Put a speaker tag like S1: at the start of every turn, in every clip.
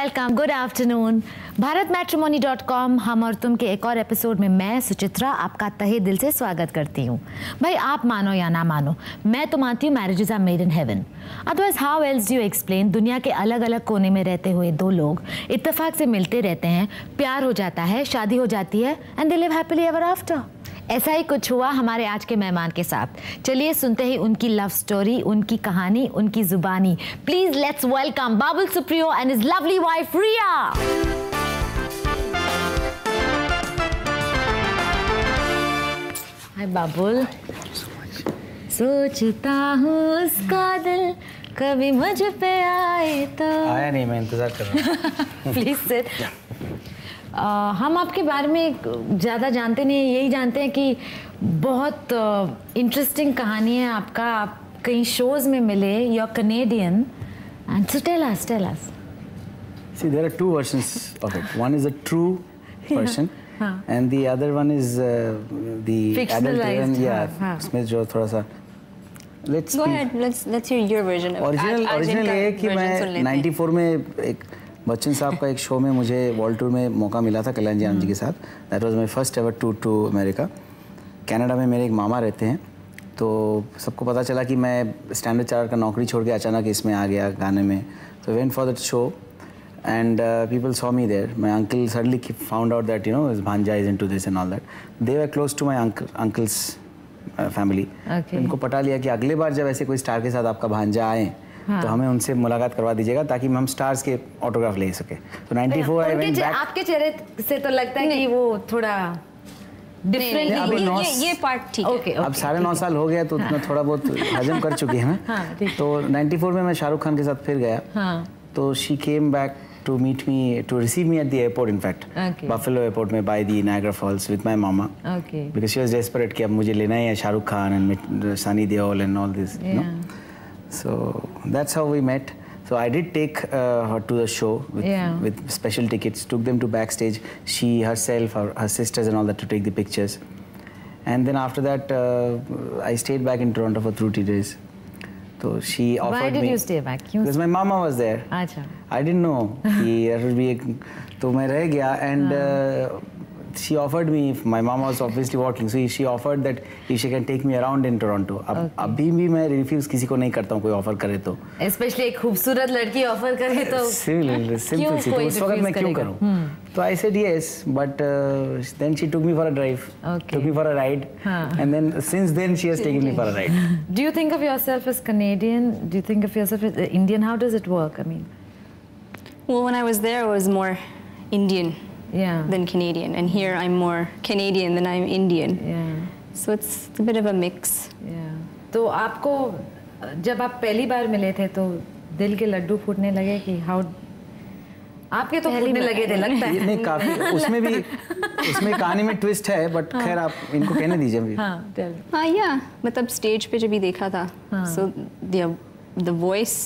S1: Welcome, good afternoon. भारतमैट्रिमोनी.com हम और तुम के एक और एपिसोड में मैं सुचित्रा आपका तहे दिल से स्वागत करती हूँ। भाई आप मानो या ना मानो, मैं तो मानती हूँ marriages are made in heaven. Otherwise how else do you explain दुनिया के अलग अलग कोने में रहते हुए दो लोग इत्तेफाक से मिलते रहते हैं, प्यार हो जाता है, शादी हो जाती है and they live happily ever after. ऐसा ही कुछ हुआ हमारे आज के मेहमान के साथ। चलिए सुनते ही उनकी लव स्टोरी, उनकी कहानी, उनकी जुबानी। Please let's welcome Babul Supriyo and his lovely wife Riya. Hi Babul. सोचता हूँ उसका दिल कभी मुझ पे आए तो।
S2: आया नहीं, मैं इंतजार कर रहा हूँ।
S1: Please sit. हम आपके बारे में ज़्यादा जानते नहीं, यही जानते हैं कि बहुत इंटरेस्टिंग कहानी है आपका। आप कई शोज में मिले, you are Canadian and so tell us.
S2: See, there are two versions of it. One is a true version, and the other one is the adulterated. Yeah, इसमें जो थोड़ा सा let's
S3: go ahead. Let's hear your version of it.
S2: Original ये है कि मैं 94 में एक बच्चन साहब का एक शो में मुझे वर्ल्ड टूर में मौका मिला था कल्याण जी आनंद जी के साथ। That was my first ever tour to America. Canada में मेरे एक मामा रहते हैं, तो सबको पता चला कि मैं स्टैंडर्ड चार्टर का नौकरी छोड़ के अचानक इसमें आ गया गाने में। तो went for that show and people saw me there. My uncle suddenly found out that you know his भांजा is into this and all that. They were close to my uncle's family. उनको पता लिया कि अगले बार जब ऐसे कोई star के साथ आपका भांजा आए तो हमें उनसे मुलाकात करवा दीजिएगा ताकि हम स्टार्स के ऑटोग्राफ ले सके। तो 94 आई वेंट बैक।
S1: आपके चेहरे से तो लगता है कि वो थोड़ा डिफरेंट।
S3: ये पार्ट ठीक है।
S2: अब 9.5 साल हो गया तो उतना थोड़ा बहुत हजम कर चुकी है मैं। तो 94 में मैं शाहरुख खान के साथ फिर गया। तो she came back to meet me, to receive me at the airport, in fact. Buffalo airport में by the Niagara Falls with my mama. Because she was desperate कि अब मुझे लेना है Shahrukh Khan and Sunny Deol and all this, you know. So that's how we met. So I did take her to the show with special tickets. Took them to backstage. She herself, her sisters and all that to take the pictures. And then after that, I stayed back in Toronto for 2 days. So she offered me.
S1: Why did you stay back?
S2: Because my mama was there.
S1: अच्छा.
S2: I didn't know कि there would be तो मैं रह गया and she offered me. My mama was obviously working, so she offered that if she can take me around in Toronto. अब अभी भी मैं रिफ्यूज किसी को नहीं करता हूँ कोई ऑफर करे तो।
S1: Especially एक खूबसूरत लड़की ऑफर करे तो।
S2: सिंपल सी तो उस वक्त मैं क्यों करूँ? तो I said yes, but then she took me for a drive, took me for a ride, and then since then she has taken me for a ride.
S1: Do you think of yourself as Canadian? Do you think of yourself as Indian? How does it work? I mean,
S3: well, when I was there, I was more Indian than Canadian, and here I'm more Canadian than I'm Indian. So it's a bit of a mix.
S1: तो आपको जब आप पहली बार मिले थे तो दिल के लड्डू फूटने लगे कि हाउ? आपके तो फूटने लगे थे लगता है।
S2: नहीं, काफी उसमें कहानी में ट्विस्ट है, बट खैर आप इनको कहने दीजिए अभी।
S3: हाँ, मतलब स्टेज पे जब भी देखा था, so the voice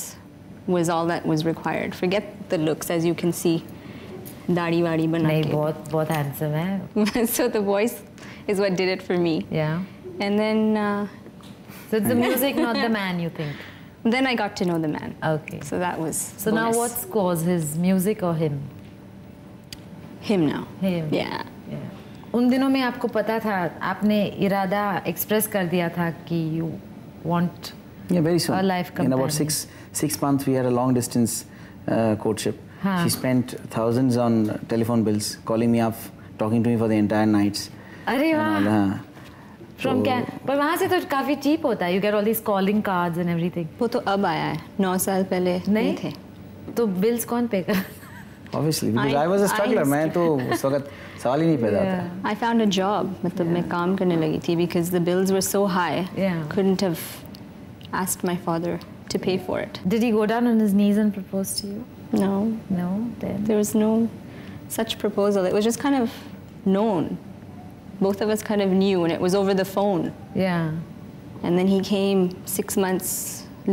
S3: was all that was required. Forget the looks, as you can see. दाढ़ी वाड़ी बना के।
S1: नहीं, बहुत handsome है।
S3: So the voice is what did it for me. And then
S1: so it's the music, not the man, you think?
S3: Then I got to know the man.
S1: Okay.
S3: So that was
S1: So bonus. Now what scores, his music or him?
S3: Him now.
S1: Him.
S3: Yeah.
S1: उन दिनों में आपको पता था, आपने इरादा express कर दिया था कि you want
S2: very soon.
S1: A life companion.
S2: In about six months we had a long distance courtship. She spent thousands on telephone bills, calling me up, talking to me for the entire nights.
S1: अरे वाह. From क्या? पर वहाँ से तो काफी cheap होता है. You get all these calling cards and everything.
S3: वो तो अब आया है. 9 साल पहले नहीं थे.
S1: तो bills कौन पे कर?
S2: Obviously, because I was a struggler. मैं तो उस वक्त सवाल ही नहीं पैदा था.
S3: I found a job. मतलब मैं काम करने लगी थी because the bills were so high. Couldn't have asked my father to pay for it.
S1: Did he go down on his knees and propose to you?
S3: No.
S1: Then
S3: there was no such proposal. It was just kind of known. Both of us kind of knew, and it was over the phone. And then he came 6 months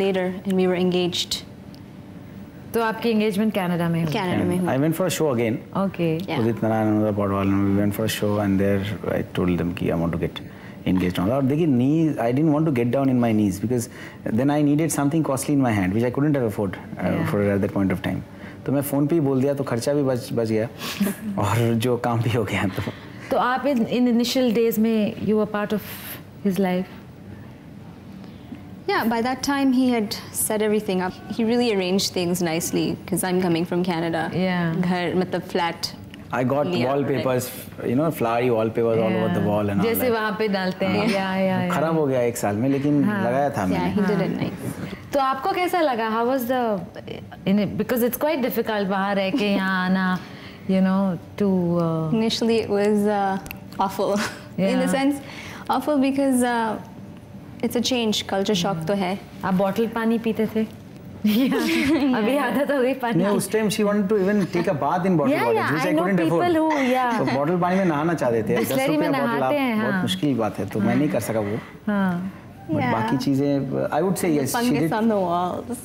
S3: later, and we were engaged.
S1: तो आपकी engagement Canada में हुई?
S3: Canada में हुई.
S2: I went for a show again.
S1: Okay.
S2: Udit Narayan and another Podwal, and we went for a show, and there I told them कि I want to get engaged. और देखिए knees, I didn't want to get down in my knees because then I needed something costly in my hand, which I couldn't have afford at that point of time. तो मैं phone पे ही बोल दिया, तो खर्चा भी बच गया और जो काम भी हो गया।
S1: तो आप इन इनिशियल डेज में you were part of his life?
S3: Yeah, by that time he had set everything up. He really arranged things nicely because I'm coming from Canada.
S1: Yeah.
S3: घर मतलब flat.
S2: I got wallpapers, you know, flowery wallpapers all over the wall and all that.
S1: जैसे वहाँ पे डालते हैं। Yeah.
S2: खराब हो गया 1 साल में, लेकिन लगाया था मैंने।
S3: Yeah, he did it nice.
S1: तो आपको कैसा लगा? How was the because it's quite difficult बाहर रह के यहाँ आना, you know, to
S3: Initially it was awful. In the sense awful because it's a change, culture shock तो है।
S1: आप बॉटल पानी पीते थे? अभी आदत हो गई पानी।
S2: नहीं, उस time she wanted to even take a bath in bottled water, which I couldn't afford. तो बॉटल पानी में नहाना चाहते थे। 10 रुपये बॉटल, आप बहुत मुश्किल बात है, तो मैं नहीं कर सका वो। बट बाकी चीजें I would say yes, she did.
S3: Fungus on the walls.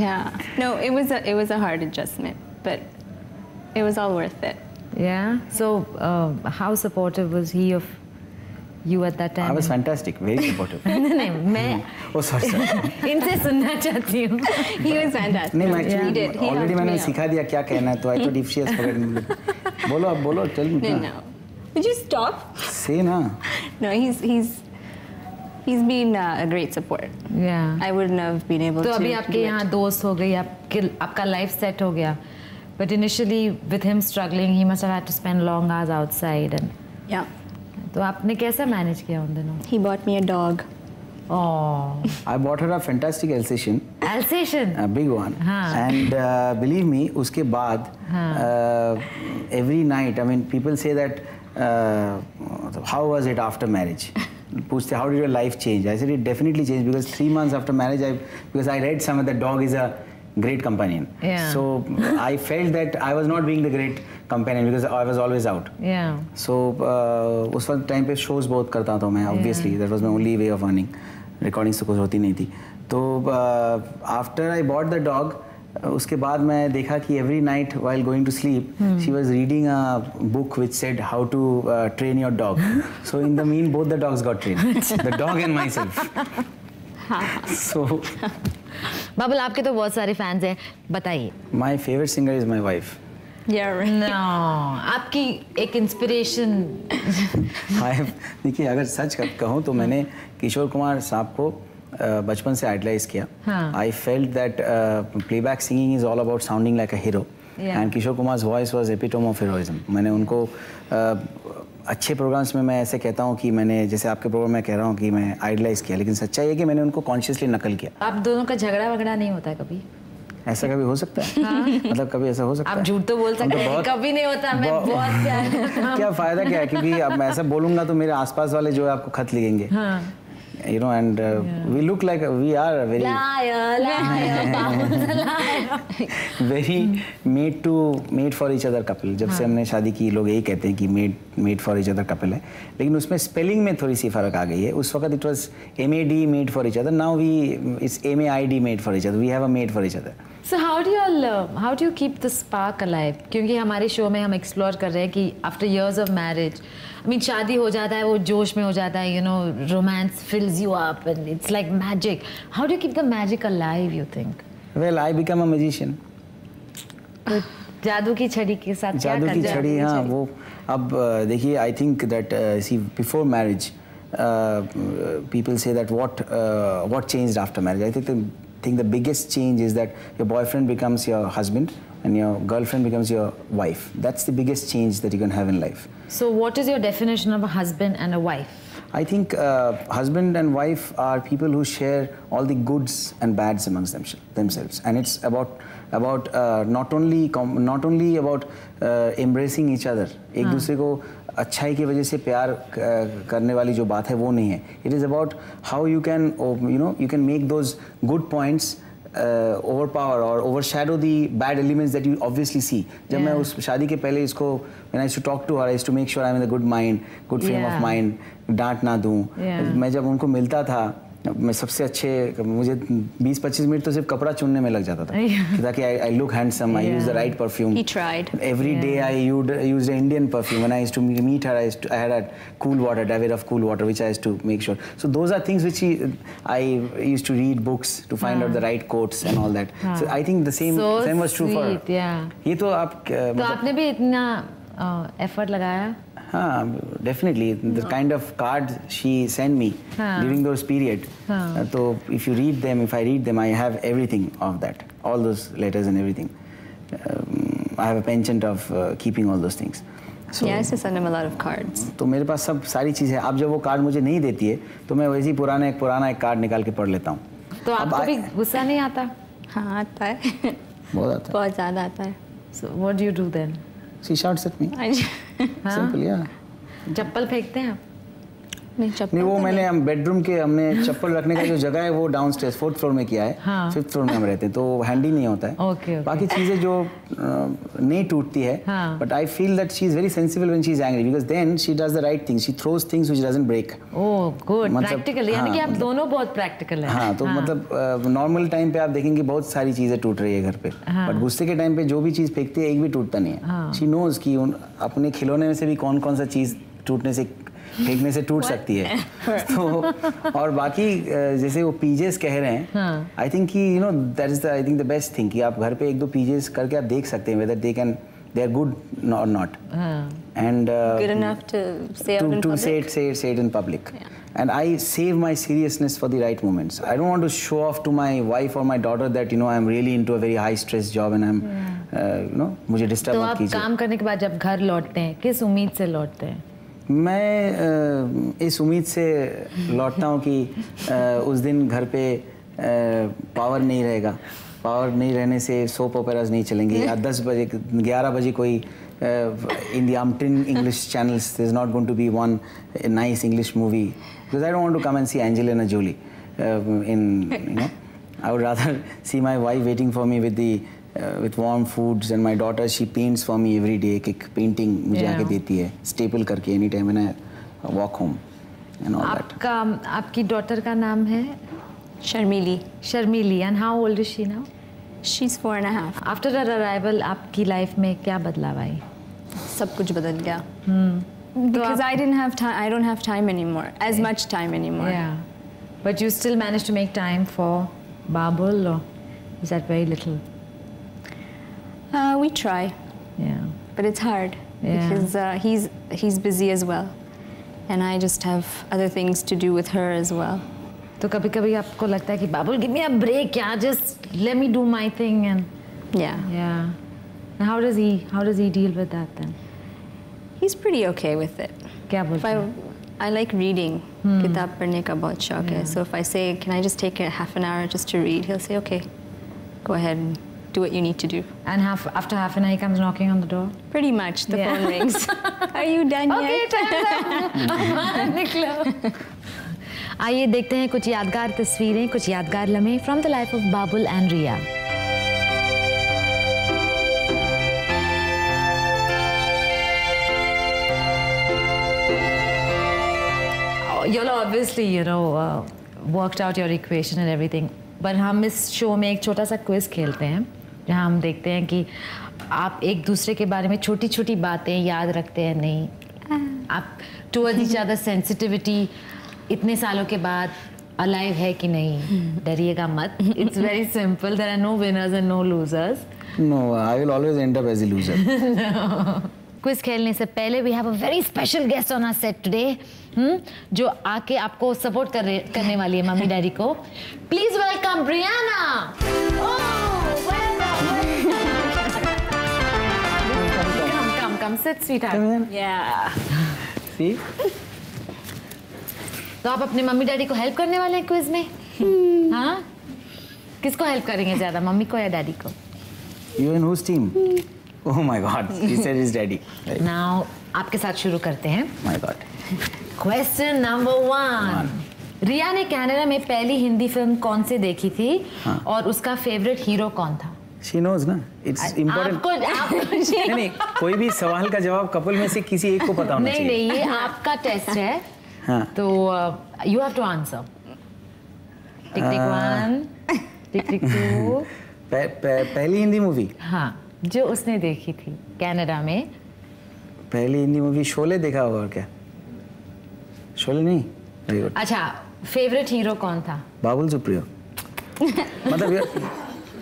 S3: Yeah. No, it was a hard adjustment, but it was all worth it.
S1: Yeah. So how supportive was he of you at that time?
S2: I was fantastic, very supportive.
S1: नहीं, मैं
S2: Oh sorry.
S1: इनसे सुनना चाहती हूँ।
S3: He was fantastic.
S2: नहीं, मैं
S3: He did. He
S2: already
S3: helped
S2: मैंने
S3: me out.
S2: सिखा दिया क्या कहना है, तो I thought if she has forgotten. बोलो अब बोलो, tell me.
S3: No. Would you stop?
S2: Say ना.
S3: No, he's been a great support.
S1: Yeah.
S3: I wouldn't have been able
S1: तो
S3: to.
S1: अभी आपके यहाँ दोस्त हो गई, आपका life set हो गया. But initially with him struggling, he must have had to spend long hours outside and.
S3: Yeah.
S1: तो आपने कैसे मैनेज किया उन दिनों?
S3: He bought me a dog.
S1: Oh.
S2: I bought her a fantastic Alsatian.
S1: Alsatian?
S2: A big one.
S1: हाँ.
S2: And believe me, उसके बाद every night, I mean, people say that how was it after marriage? पूछते how did your life change? I said it definitely changed because 3 months after marriage, because I read somewhere that dog is a great companion.
S1: Yeah.
S2: So I felt that I was not being the great companion because I was always out.
S1: Yeah.
S2: So उस वक्त time पे shows बहुत करता था मैं, obviously that was my only way of earning. Recordings तो कुछ होती नहीं थी. तो after I bought the dog, उसके बाद मैं देखा कि every night while going to sleep, she was reading a book which said how to train your dog. So in the mean, both the dogs got trained, the dog and myself. So
S1: बाबुल, आपके तो बहुत सारे fans हैं, बताइए।
S2: My favorite singer is my wife.
S3: Yeah, right.
S1: No, आपकी एक inspiration.
S2: देखिए, अगर सच कहूँ तो मैंने किशोर कुमार साहब को बचपन से आइडलाइज किया. I felt that playback singing is all about sounding like a hero. And Kishore कुमार's voice was epitome of heroism. मैंने उनको अच्छे प्रोग्राम्स में मैं ऐसे कहता हूँ कि मैंने, जैसे आपके प्रोग्राम में कह रहा हूँ कि मैं आइडलाइज किया, लेकिन सच्चाई है कि मैंने उनको कॉन्शियसली नकल किया.
S1: आप दोनों का झगड़ा वगड़ा नहीं होता है कभी?
S2: ऐसा कभी हो सकता है? मतलब कभी ऐसा हो सकता है?
S1: आप झूठ तो बोल सकते हैं, कभी नहीं होता. मैं बहुत प्यार.
S2: क्या फायदा क्या है, क्योंकि अब मैं ऐसा बोलूंगा तो मेरे आसपास वाले जो है आपको खत लिखेंगे. You know, and we look like we are very very made for each other couple. जब से हमने शादी की, लोग यही कहते हैं कि made for each other couple है, लेकिन उसमें स्पेलिंग में थोड़ी सी फर्क आ गई है. उस वक्त it was MAD made for each other. Now it's MAID made for each other. We have a made for each other.
S1: So how do you keep the spark alive? क्योंकि हमारे शो में हम एक्सप्लोर कर रहे हैं कि after years of marriage, I mean शादी हो जाता है, वो जोश में हो जाता है, you know, romance fills you up and it's like magic. How do you keep the magic alive, you think?
S2: Well, I become a magician.
S1: तो जादू की छड़ी के साथ क्या करते हैं?
S2: जादू की छड़ी, हाँ, वो अब देखिए, I think that see before marriage, people say that what changed after marriage. I think the biggest change is that your boyfriend becomes your husband and your girlfriend becomes your wife. That's the biggest change that you can have in life.
S1: So what is your definition of a husband and a wife?
S2: I think husband and wife are people who share all the goods and bads amongst themselves, and it's about not only about embracing each other. एक दूसरे को अच्छाई की वजह से प्यार करने वाली जो बात है वो नहीं है. It is about how you can make those good points overpower or overshadow the bad elements that you obviously see. जब मैं उस शादी के पहले इसको, when I used to talk to her, I used to make sure I'm in a good mind, good frame of mind, डांट ना दूं. मैं जब उनको मिलता था मैं सबसे अच्छे, मुझे 20-25 मिनट तो सिर्फ कपड़ा चुनने में लग जाता था ताकि I look handsome, I use the right perfume.
S3: He tried.
S2: Every day I used an Indian perfume. When I used to meet her, I had a cool water, Davidoff of cool water, which I used to make sure. So those are things which I used to read books to find out the right quotes and all that. So I think the same was true for her. ये तो आप
S1: तो आपने भी इतना effort लगाया?
S2: हाँ, definitely. The kind of cards she sent me during those period. So if you read them, if I read them, I have everything of that, all those letters and everything. I have a penchant of keeping all those things.
S3: So, yeah, I used to send him a lot of cards.
S2: तो मेरे पास सब सारी चीज़ें हैं. अब जब वो card मुझे नहीं देती है, तो मैं वैसे ही पुराना एक कार्ड निकाल के पढ़ लेता हूँ.
S1: तो आपको भी गुस्सा नहीं आता?
S3: हाँ, आता है.
S2: बहुत आता है.
S3: बहुत ज़्यादा आता है.
S1: So what do you do then?
S2: She shouts at me. Simple, yeah.
S1: चप्पल फेंकते हैं आप?
S2: नहीं, वो मैंने हम बेडरूम के हमने चप्पल रखने का जो जगह है वो डाउनस्टेयर्स 4th फ्लोर में किया है. 5th फ्लोर में हम रहते हैं तो हैंडी नहीं होता है. बाकी चीजें जो नहीं टूटती है, but I feel that she is very sensible when she is angry because then she does the right thing, she throws things which doesn't break.
S1: Oh good, practical. यानी कि आप दोनों बहुत प्रैक्टिकल हैं.
S2: हाँ, तो मतलब नॉर्मल टाइम पे आप देखेंगे बहुत सारी चीजें टूट रही है घर पे, बट गुस्से के टाइम पे जो भी चीज फेंकती है एक भी टूटता नहीं है. शी नोज कि अपने खिलौने में से भी कौन कौन सा चीज टूटने से फेंकने से टूट सकती है. तो और बाकी जैसे वो पीजेस कह रहे हैं, आई थिंक कि you know that is the I think the best thing कि आप घर पे 1-2 पीजेस करके आप देख सकते हैं वेदर दे आर गुड और not, and
S3: good enough to say out in public.
S2: say it in public. And I save my seriousness for the right moments. I don't want to show off to my wife or my daughter that you know I'm really into a very high stress job and I'm you know मुझे disturb मत कीजिए.
S1: तो आप काम करने के बाद जब घर लौटते हैं किस उम्मीद से लौटते हैं?
S2: मैं इस उम्मीद से लौटता हूँ कि उस दिन घर पे पावर नहीं रहेगा. पावर नहीं रहने से सोप ओपेराज नहीं चलेंगे, या 10 बजे 11 बजे कोई in the umpteen English channels there's not going to be one nice English movie because I don't want to come and see Angelina Jolie I would rather see my wife waiting for me with warm foods, and my daughter, she paints for me every day. एक painting मुझे आके देती है staple करके any time when I walk home and all that.
S1: आपकी daughter का नाम है
S3: Sharmili.
S1: Sharmili, and how old is she now?
S3: She's 4.5.
S1: After her arrival, आपकी life में क्या बदलाव आई?
S3: सब कुछ बदल गया. Because I didn't have time. I don't have time anymore. As much time anymore.
S1: Yeah, but you still managed to make time for Babul, or is that very little?
S3: We try.
S1: Yeah.
S3: But it's hard because he's busy as well, and I just have other things to do with her as well.
S1: तो कभी-कभी आपको लगता है कि बाबुल, give me a break, yeah, just let me do my thing, and yeah. And how does he deal with that then?
S3: He's pretty okay with it.
S1: क्या बोलते हैं?
S3: I like reading. किताब पढ़ने का बहुत शौक है. So if I say, can I just take a half an hour just to read, he'll say, okay, go ahead and do what you need to do. And
S1: after half an hour, he comes knocking on the door?
S3: Pretty much. The phone rings. Are you done yet?
S1: Okay, निकलो. आइए देखते हैं कुछ यादगार तस्वीरें, कुछ यादगार लम्हे from the life of Babul and Riya. You'll obviously, worked out your equation and everything. पर हम इस शो में एक छोटा सा क्विज खेलते हैं जहाँ हम देखते हैं कि आप एक दूसरे के बारे में छोटी छोटी बातें याद रखते हैं नहीं. आप टुवर्ड्स ईच अदर सेंसिटिविटी इतने सालों के बाद अलाइव है कि नहीं. डरिएगा मत. It's very simple. There are no winners and no losers.
S2: No, I will always end up as a loser.
S1: Quiz खेलने से पहले we have a very special guest on our set today, जो आके आपको सपोर्ट करने वाली है mummy daddy को. Please welcome Brianna. Come sit, sweetheart.
S3: Yeah.
S2: See?
S1: तो आप अपने मम्मी डैडी को हेल्प करने वाले हैं क्विज में? हाँ? किसको हेल्प करेंगे ज्यादा, मम्मी को या डैडी को?
S2: You in whose team? Oh my God, he said his daddy. Right.
S1: Now, आपके साथ शुरू करते हैं.
S2: My God.
S1: Question number 1. रिया ने कनाडा में पहली हिंदी फिल्म कौन से देखी थी और उसका फेवरेट हीरो कौन था?
S2: She knows ना. It's important. नहीं, कोई भी सवाल का जवाब कपल में से किसी एक को पता होना चाहिए.
S1: नहीं, ये आपका टेस्ट है. हाँ. तो you have to answer. टिक टिक 1, टिक टिक 2।
S2: पहली हिंदी मूवी?
S1: हाँ, जो उसने देखी थी कनाडा में।
S2: पहली हिंदी मूवी शोले देखा होगा और क्या? शोले नहीं? Very good.
S1: अच्छा, फेवरेट हीरो कौन था?
S2: बाबुल सुप्रियो। मतलब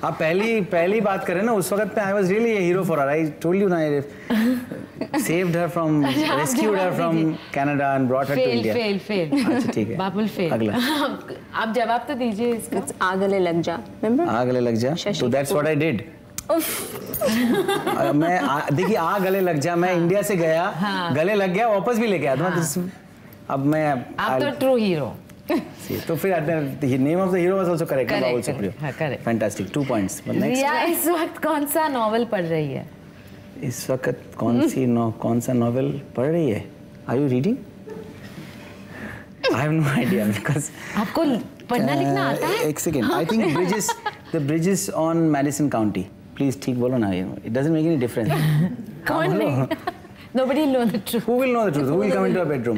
S2: आप पहली बात करें ना, उस वक्त पे I was really a hero for her. I told you ना, I saved her from, rescued her from Canada and brought her to India.
S1: Fail.
S2: अच्छा ठीक है,
S1: बाबुल फेल।
S2: अगला
S1: आप जवाब तो दीजिए इसका।
S3: आ गले लग जा, रिमेंबर?
S2: आ गले लग जा, तो दैट्स व्हाट आई डिड। मैं देखिए, आ गले लग जा, मैं इंडिया से गया, गले लग गया, वापस भी लेके आया। अब मैं
S1: आप तो ट्रू हीरो।
S2: तो फिर name of the hero was also correct, Babul Supriyo.
S1: हाँ, करेक्ट।
S2: Fantastic, 2 points.
S1: रिया इस वक्त कौन सा नॉवेल पढ़ रही है?
S2: इस वक्त कौन सा नॉवेल पढ़ रही है? Are you reading? I have no idea because
S1: आपको पढ़ना लिखना आता है?
S2: एक second, I think the Bridges on Madison County. Please ठीक बोलो ना, it doesn't make any difference.
S1: कौन नहीं? Nobody will know the truth.
S2: Who will know the truth? Who will come into our bedroom?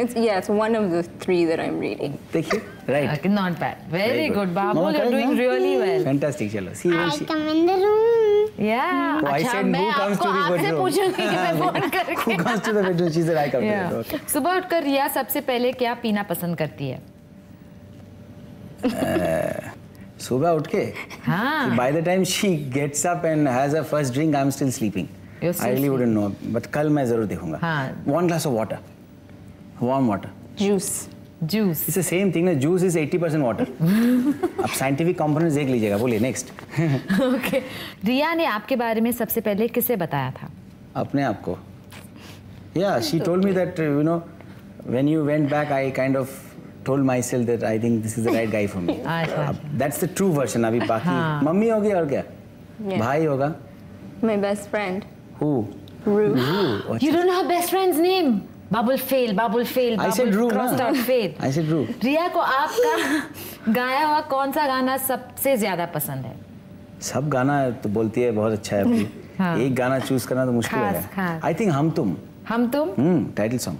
S3: It's one of the 3 that I'm reading.
S2: देखिए, right.
S1: Okay, not bad. Very good, Babu.
S2: Mama,
S1: You're doing really well.
S2: Fantastic, चलो. See,
S4: I come in the room.
S1: Yeah.
S2: Oh, I said who comes to the
S1: आपसे
S2: bedroom?
S1: पूछूंगी कि मैं phone करके।
S2: Who comes to the bedroom? She said I come to the bedroom. Okay.
S1: सुबह उठकर रिया सबसे पहले क्या पीना पसंद करती है?
S2: सुबह उठ के?
S1: हाँ.
S2: By the time she gets up and has her first drink, I'm still sleeping. I really wouldn't know, but कल मैं जरूर देखूंगा।
S1: हाँ.
S2: 1 glass of water, warm water.
S3: Juice.
S2: It's the same thing ना, juice is 80% water. अब scientific components देख लीजिएगा, बोलिए next.
S1: Okay. रिया ने आपके बारे में सबसे पहले किसे बताया था?
S2: अपने आप को। Yeah, she told me that when you went back, I kind of told myself that I think this is the right guy for me.
S1: अच्छा.
S2: That's the true version. अभी बाकी मम्मी होगी और क्या? भाई होगा?
S3: My best friend.
S2: Who?
S3: Ru.
S1: You don't know her best friend's name? Babul fail.
S2: I said Ru,
S1: crossed out fail.
S2: I said Ru.
S1: रिया को आपका गाया हुआ कौन सा गाना सबसे ज्यादा पसंद है?
S2: सब गाना तो बोलती है बहुत अच्छा है अपनी। एक गाना चूज करना तो मुश्किल है। I think हम तुम। Title song.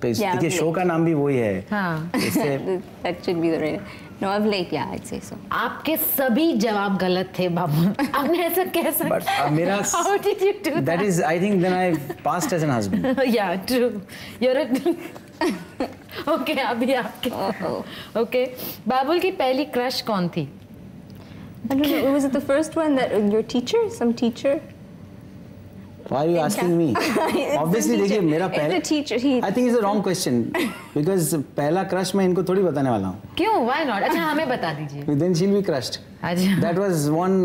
S2: देखिए शो का नाम भी वही है।
S1: हाँ.
S3: That should be the right. No, of late, yeah, I'd say so.
S1: आपके सभी जवाब गलत थे बाबू। आपने ऐसा कह सकते?
S2: But मेरा
S1: How did you do that?
S2: That is, I think then I've passed as an husband.
S1: Yeah, true. You're a. Okay, अभी आपके. Okay, बाबुल की पहली क्रश कौन थी?
S3: I don't know. Was it the first one that your teacher, some teacher?
S2: Why are you asking me? Obviously, देखिए मेरा पहला.
S3: It's a teacher.
S2: I think it's a wrong question because पहला crush मैं इनको थोड़ी बताने वाला हूँ.
S1: क्यों? Why not? अच्छा हमें बता दीजिए.
S2: Then she'll be crushed.
S1: अच्छा.
S2: That was one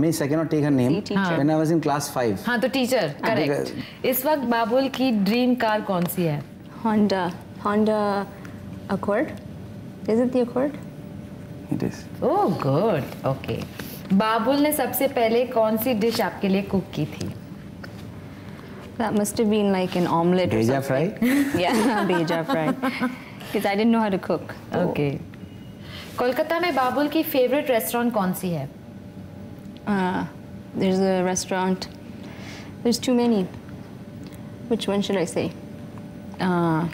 S2: miss. I cannot take her name. When I was in class 5.
S1: हाँ तो टीचर. Correct. इस वक्त बाबुल की ड्रीम कार कौन सी है?
S3: Honda Accord. Is it the Accord?
S2: It is.
S1: Oh good. Okay. बाबुल ने सबसे पहले कौन सी डिश आपके लिए कुक की थी?
S3: That must have been like an omelette or
S2: Beja
S3: something.
S2: fry?
S3: Yeah, beja fry. Because I didn't know how to cook.
S1: Okay. Kolkata में बाबुल की फेवरेट रेस्टोरेंट कौन सी है?
S3: There's a restaurant. There's too many. Which one should I say?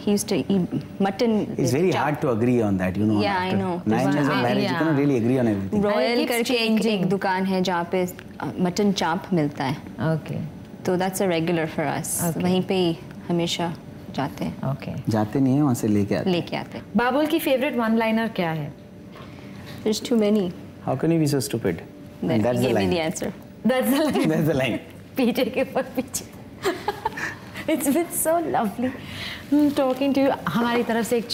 S3: He used to eat mutton.
S2: It's very hard to agree on that, you know.
S3: Yeah, I know.
S2: 9 years of marriage, you cannot really agree on everything.
S3: Royal करके एक दुकान है जहाँ पे mutton चाप मिलता है.
S1: Okay.
S3: तो that's a regular for us. वहीं पे ही हमेशा जाते हैं.
S1: Okay.
S2: जाते नहीं हैं, वहाँ से लेके
S3: आते हैं.
S1: बाबुल की फेवरेट वन लाइनर क्या है?
S3: There's too many.
S2: How can you be so stupid?
S3: Then
S2: That's
S3: he
S2: the
S3: gave me
S2: line.
S3: the answer.
S1: That's the line.
S2: That's the line.
S1: पीछे के पर पीछे. It's been so lovely talking to you. हमारी तरफ से एक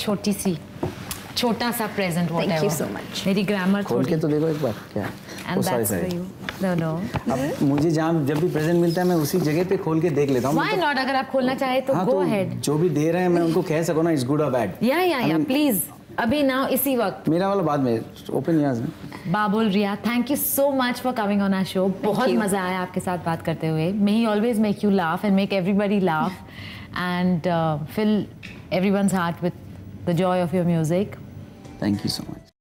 S1: छोटा सा present whatever.
S3: Thank you so much.
S1: मेरी grammar
S2: खोल के तो देखो एक बार क्या?
S1: And that's for you. No.
S2: अब मुझे जहाँ जब भी प्रेजेंट मिलता है मैं उसी जगह पे खोल के देख लेता हूँ.
S1: Why not? अगर आप खोलना चाहे तो go ahead.
S2: जो भी दे रहे हैं मैं उनको कह सकूँ ना it's good or bad.
S1: Yeah. Please. अभी ना इसी वक्त.
S2: मेरा वाला बाद में open yours में.
S1: बाबुल रिया, thank you so much for coming on our show. बहुत मजा आया आपके साथ बात करते हुए. May he always make you laugh and make everybody laugh and fill everyone's heart with the joy of your music.
S2: Thank you so much.